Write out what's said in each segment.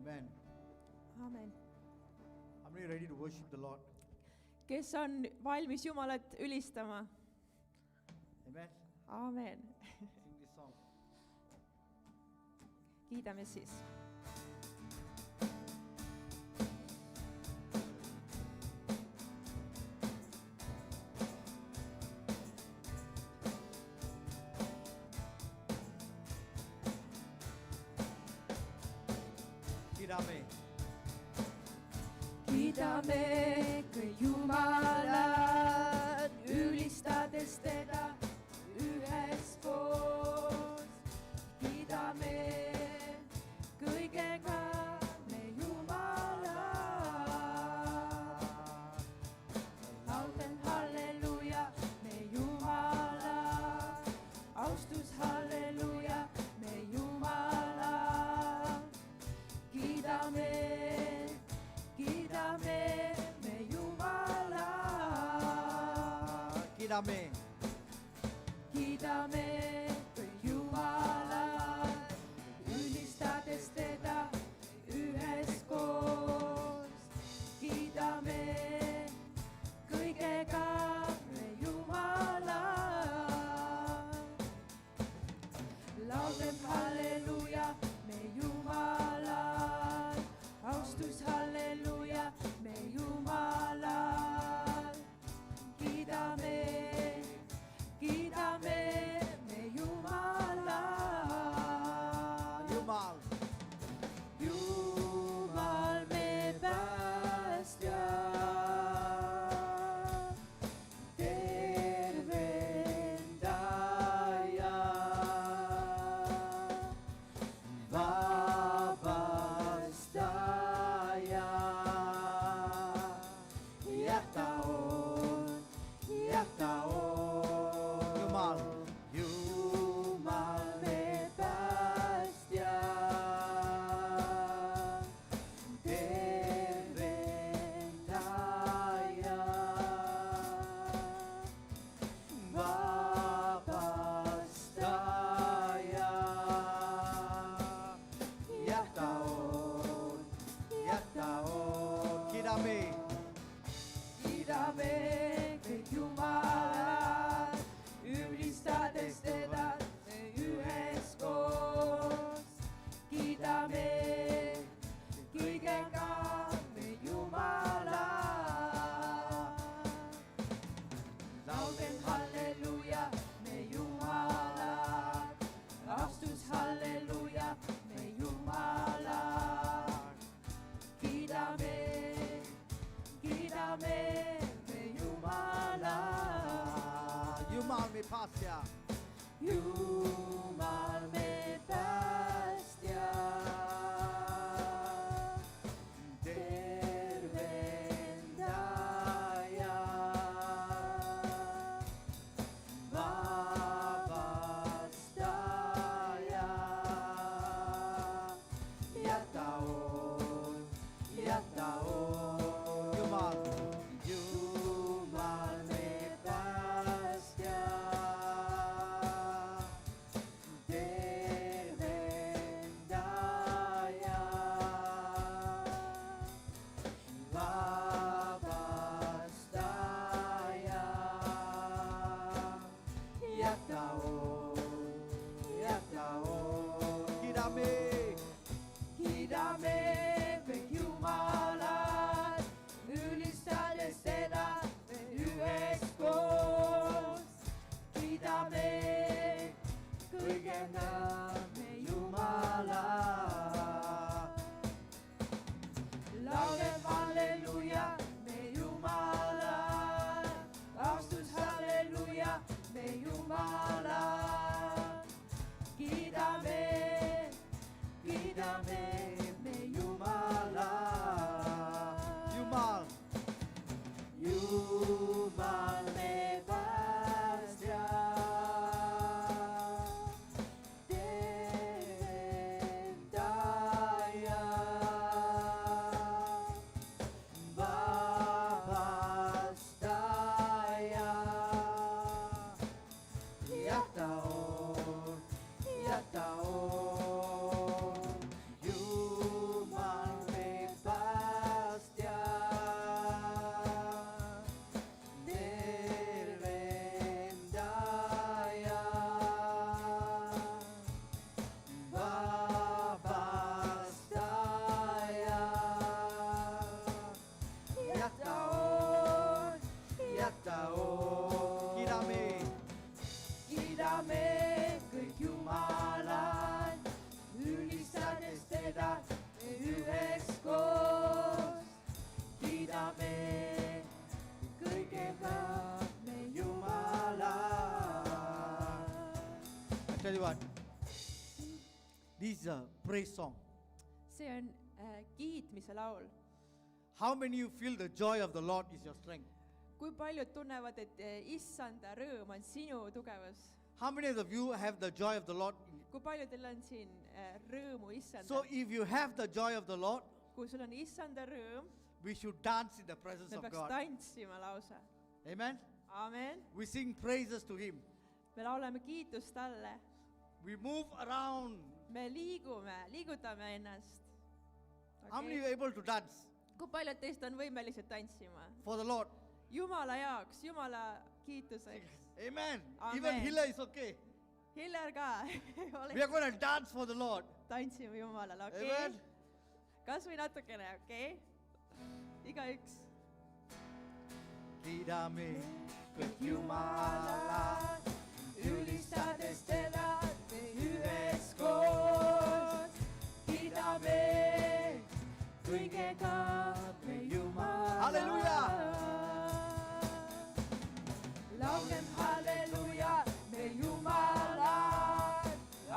Amen. Amen. How many ready to worship the Lord? Kes on valmis Jumalat ülistama? Amen. Amen. Sing this song. Kiidame siis. Kiidame. Kiidame kõik Jumalat, ülistades teda üheskoos. Kiidame kõigega me Jumalat. Laulden halleluuja me Jumalat, austus halleluuja me Jumalat. Kiidame me Jumalat. Kiidame kõik Jumalat, ülistades teda üheskoos. Kiidame kõigega me Jumalat. Laulden halleluuja me Jumalat, austus halleluuja me Jumalat. Kiidame me Jumalat. Jumal me päästja, tervendaja, vabastaja. Jah, ta on. Jumal me päästja, tervendaja, vabastaja. Jah, ta on. Kiidame kõik Jumalat, ülistades teda üheskoos. Kiidame kõigega me Jumalat. Laulden halleluuja me Jumalat, austus halleluuja me Jumalat. Kiidame me Jumalat. Jumal me päästja. Jumal me päästja, tervendaja, vabastaja. Ja ta on. Jumal me päästja, tell you what. This is a praise song. see on kiitmise laul. How many of you feel the joy of the Lord is your strength? kui paljud tunnevad, et issanda rõõm on sinu tugevus? How many of you have the joy of the Lord? kui paljudel on siin rõõmu issanda? So if you have the joy of the Lord, kui sul on issanda rõõm, we should dance in the presence me of peaks God. tantsima lausa. Amen. Amen. We sing praises to Him. me laulame kiitust talle. We move around. me liigutame ennast. How many are able to dance kui paljud teist on võimelised tantsima? for the Lord? Jumala jaoks, Jumala kiituseks. Amen. Amen. Even Hilla is okay. Hiller ka. We are going to dance for the Lord. tantsime Jumalale, okei? Amen. kas või natukene, okei? igaüks. Kiidame kõik Jumala, ülistades teda me üheskoos. kiidame kõigega me Jumala. Halleluuja! laulgem halleluuja me Jumala,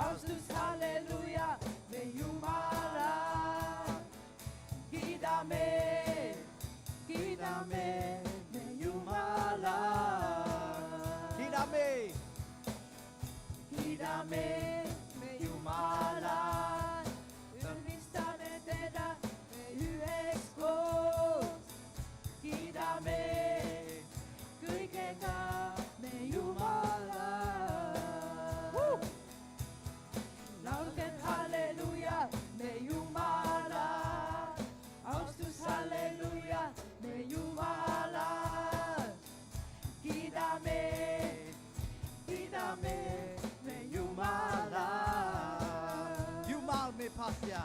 austus halleluuja me Jumala. kiidame me Jumala. Kiidame me Jumala, ülistame teda me üheskoos. kiidame kõigega me Jumala. laulgem halleluuja me Jumala, austus halleluuja me Jumala. kiidame me Jumala. Jumal me päästja.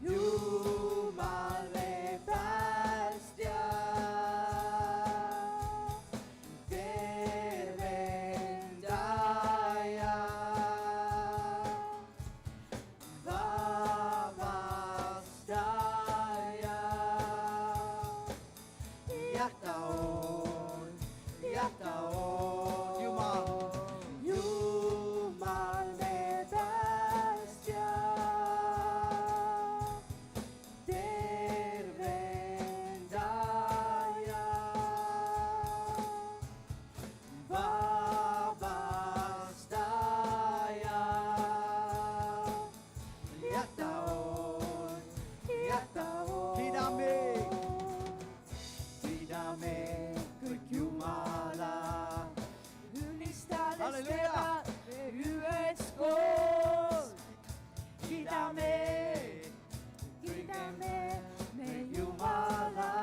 Jumal me päästja, tervendaja, vabastaja. jah ta on, Jumal. Jumal me päästja, tervendaja, vabastaja. jah ta on, Kiidame. kiidame kõik Jumala, ülistades Halleluuja. teda me üheskoos. kiidame me Jumala.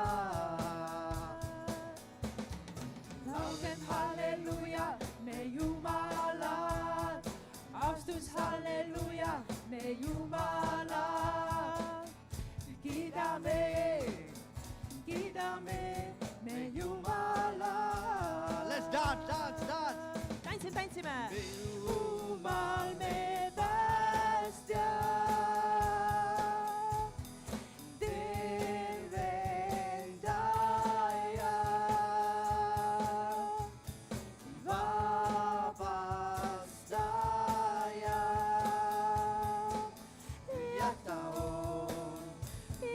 laulgem halleluuja me Jumala, austus halleluuja me Jumala. kiidame me Jumala. Let's dance. tantsime. Jumal me päästja, tervendaja, vabastaja.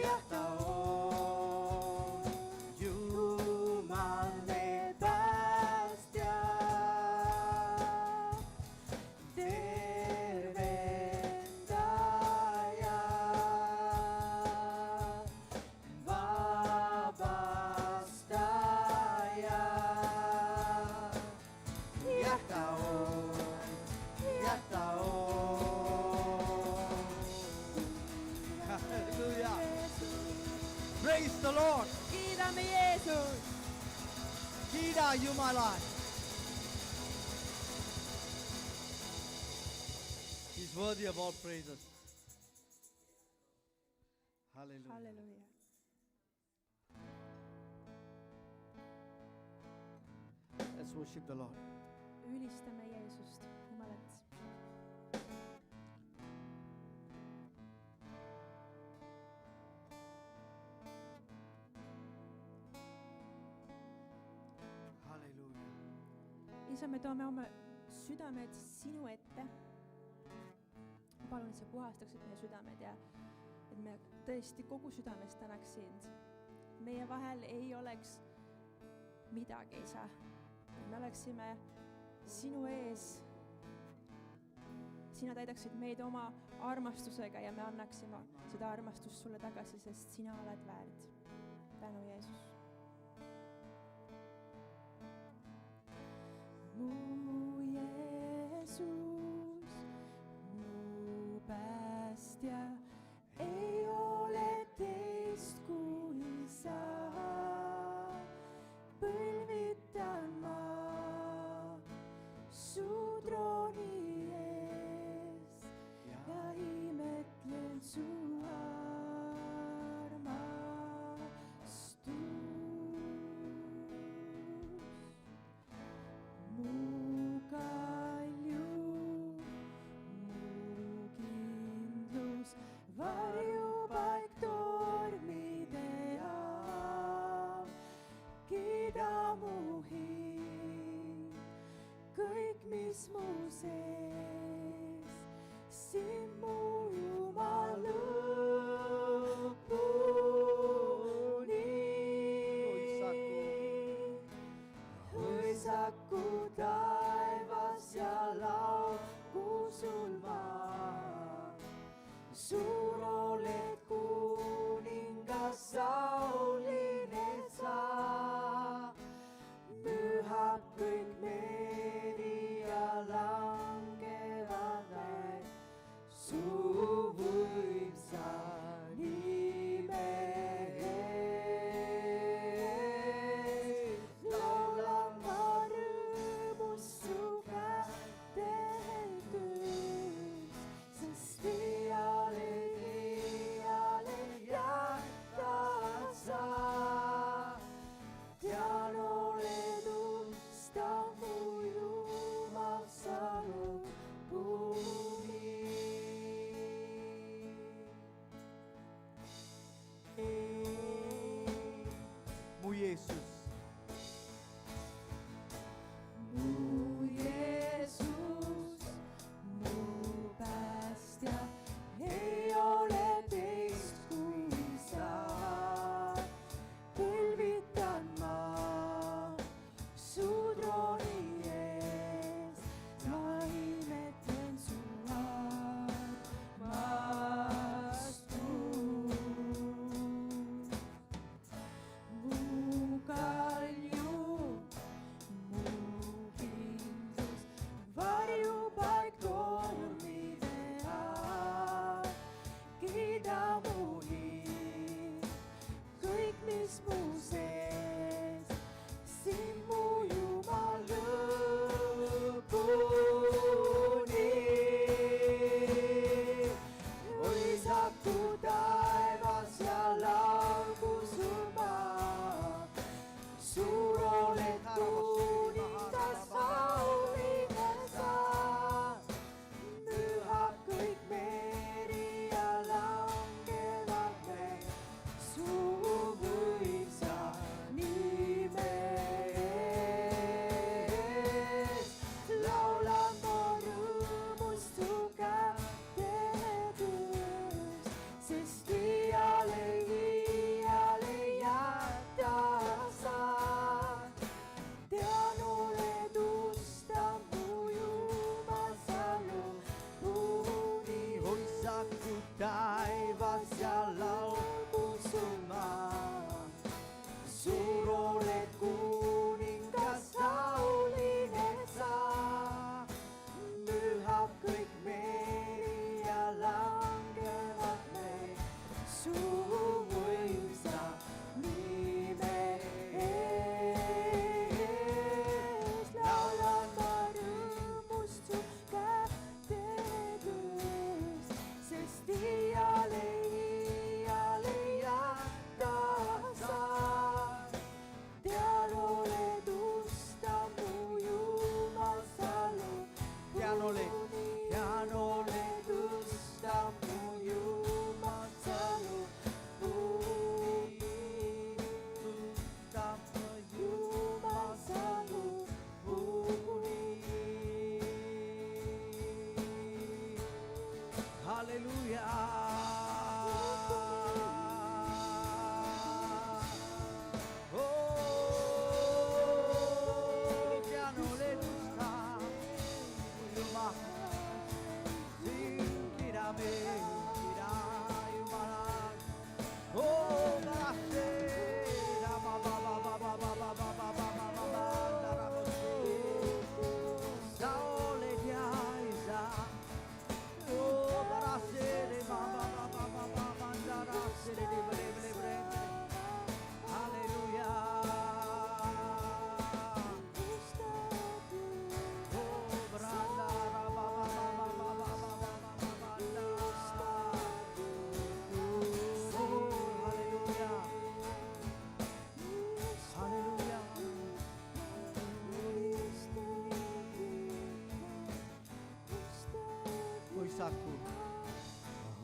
jah ta on. Jumal me päästja, tervendaja, vabastaja. jah ta on. Hallelujah. Praise the Lord. kiidame Jeesust. Kiida Jumala. He's worthy of all praises. Hallelujah. halleluuja. Let's worship the Lord. ülistame Jeesust, Jumalat. Hallelujah. isa, me toome oma südamed sinu ette. sa puhastaksid meie südamed ja et me tõesti kogu südamest tänaks sind. Meie vahel ei oleks midagi, isa. Me oleksime sinu ees. Sina täidaksid meid oma armastusega ja me annaksime seda armastust sulle tagasi, sest sina oled väärt. Tänu, Jeesus. Mu Jeesus, mu päästja, ei ole teist kui sa. Põlvitan ma su trooni ees ja imetlen su armastust. Mu kalju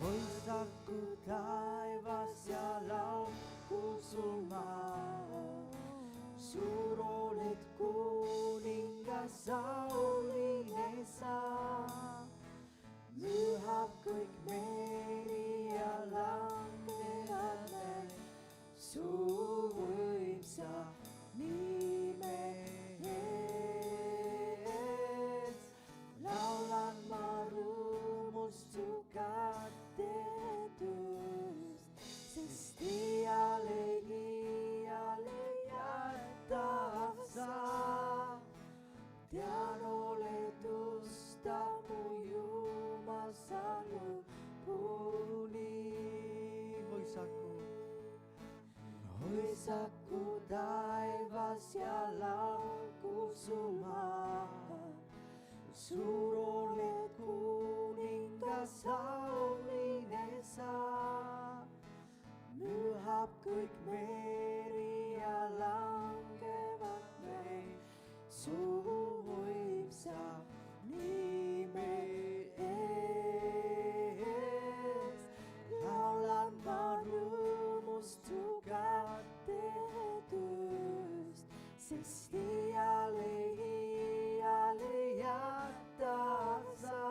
Hoisaku taivas ja laukku sun maa. Suur olet kuningas, saulinen saa. Mühab kõik meri ja langevad näin su võimsa nime ees. Laulan ma rõõmust su kätetust, sest iiale jätav sa. Tean oletusta mu Jumal sa lõpuni. Hoisaku taivas ja laulku su maa. Suur oled kuningas, saulinen saa. Mühab kõik meri ja langevad meil su võimsa nime ees. Laulan ma rõõmust su kätetust, sest iiale jätav sa.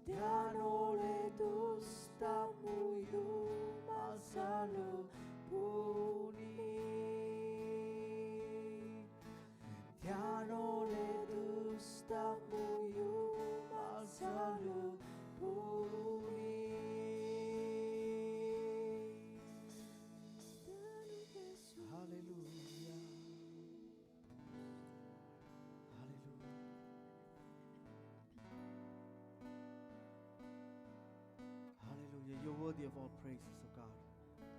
Tean oletusta mu Jumal sa lõpuni. Tean oletusta mu Jumal sa lõpuni. Halleluuja. Hallelujah. You're worthy of all praises, O God.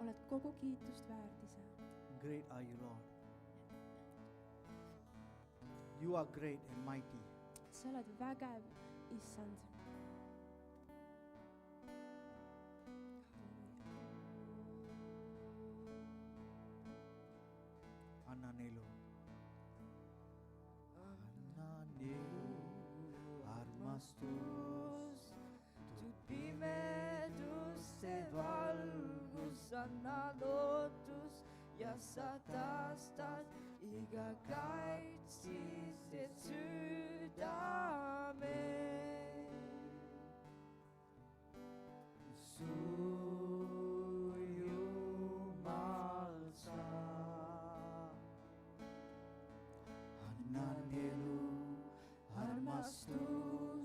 oled kogu kiitust väärt, Isa. Great are you, Lord. You are great and mighty. sa oled vägev, Issand. Annanelu. Annanelu, armastus. Tut pimedusse valgus, anna lootus ja sa taastad iga kaitsised südame. Suur Jumal sa, annan elu, armastus.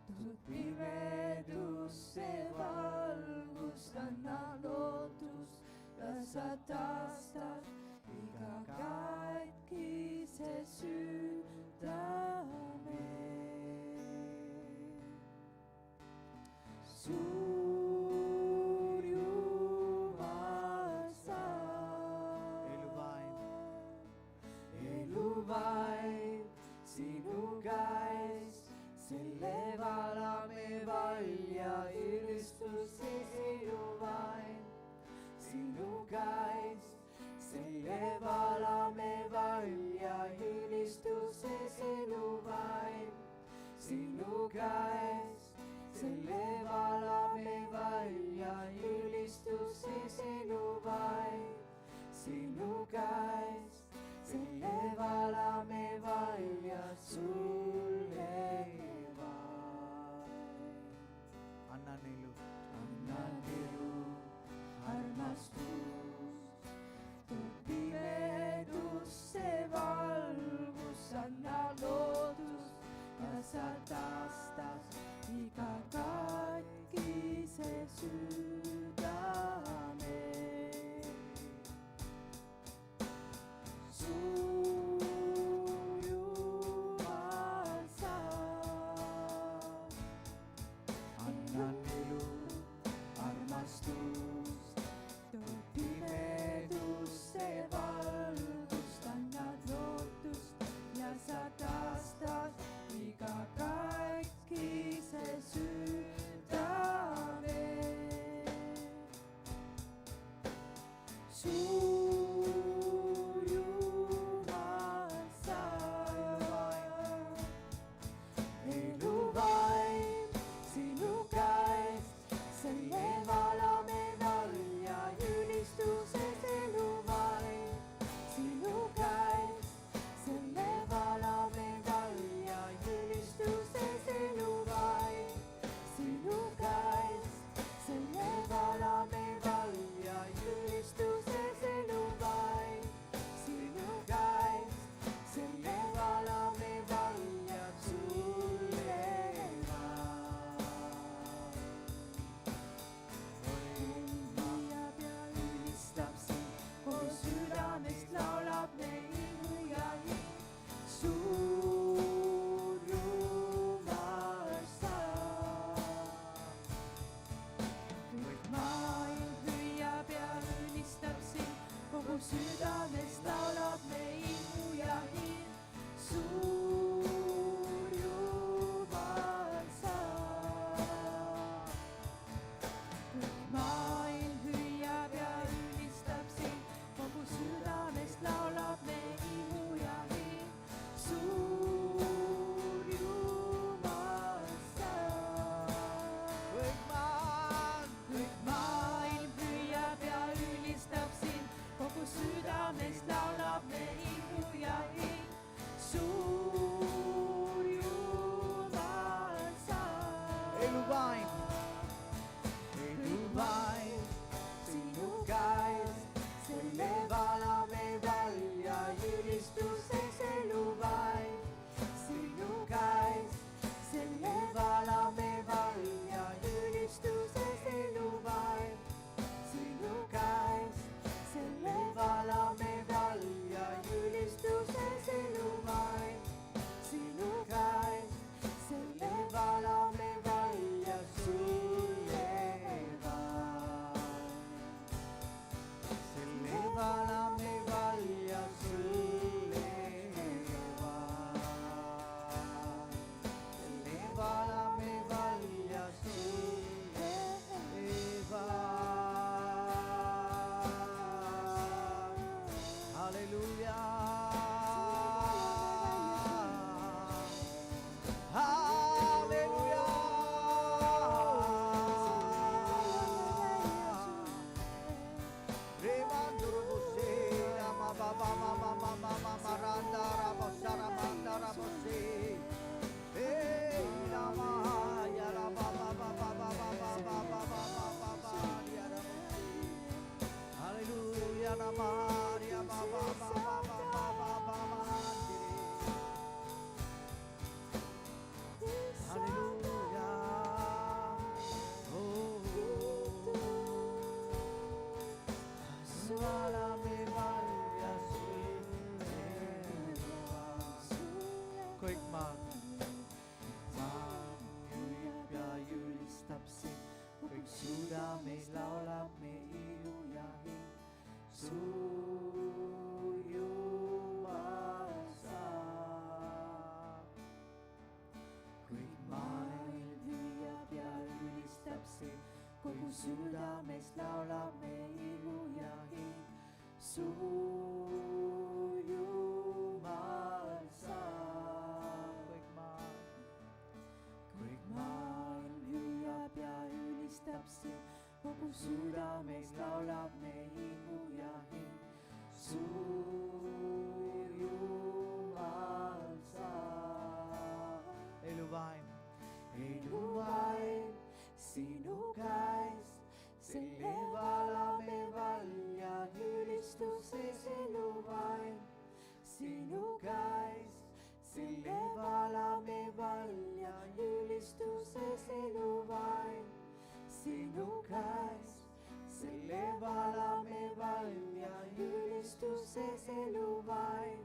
Tut pimedusse valgus, anna lootus ja sa taastad iga katkise südame. Suur Jumal sa, eluvaim sinu käes, selle valame valja ülistuse eluvaim sinu käes, selle valame valja ülistuse eluvaim sinu käes, selle valame valja ülistuse eluvaim sinu käes, selle valame valja sulle vaid. südames laulab me ilu ja hing. Su Jumal saab. Kõik maailm hüüab ja ülistab sind, kogu südames laulab me ilu ja hing. Su Jumal saab. Kõik maailm hüüab ja ülistab sind, kogu südames laulab me ilu ja hing. Su Jumal saab. eluvaim sinu käes, selle valame valja ülistuses eluvaim. Sinu käes, selle valame valja ülistuses eluvaim. Sinu käes, selle valame valja ülistuses eluvaim.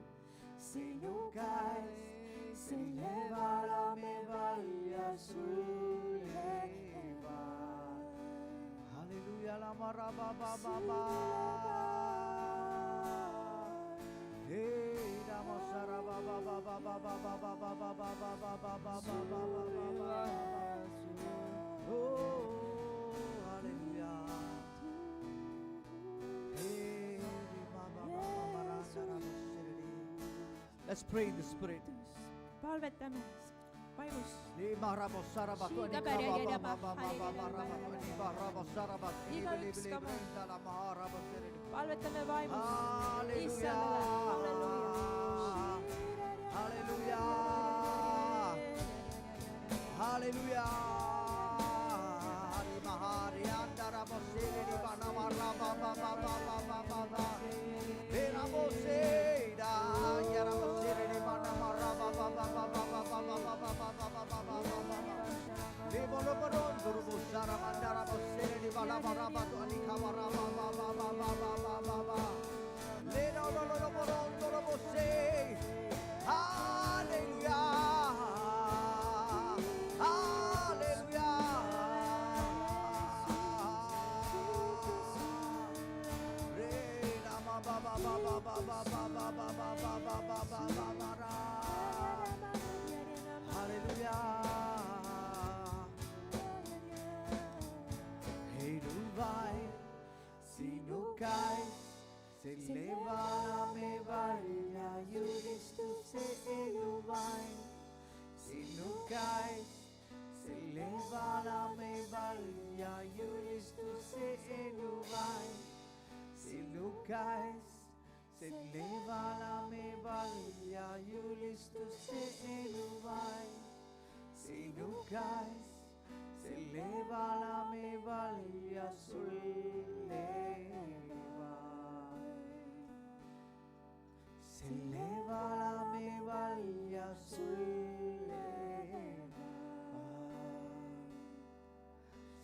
Sinu käes, selle valame valja sulle evaim. Halleluja, lama raba baba ba. Hey, lama saraba baba baba baba baba baba baba baba baba. Oh, hallelujah. Hey, baba baba raba. Let's pray in the spirit. palvetame vaimus. Igaüks ka palvetame vaimus. Issandale, halleluuja. Halleluja. Sinu käes, selle valame valja ülistuse eluvaim. Sinu käes, selle valame valja ülistuse eluvaim. Sinu käes, selle valame valja ülistuse eluvaim. Sinu käes, selle valame valja sulle evaim. Selle valame valja sulle evaim.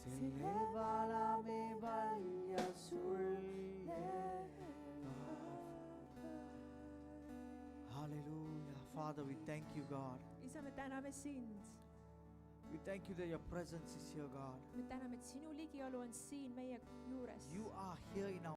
Selle valame valja sulle evaim. Hallelujah. Father, we thank you, God. isa, me täname sind. We thank you that your presence is here, God. me täname, et sinu ligiolu on siin meie juures. You are here in our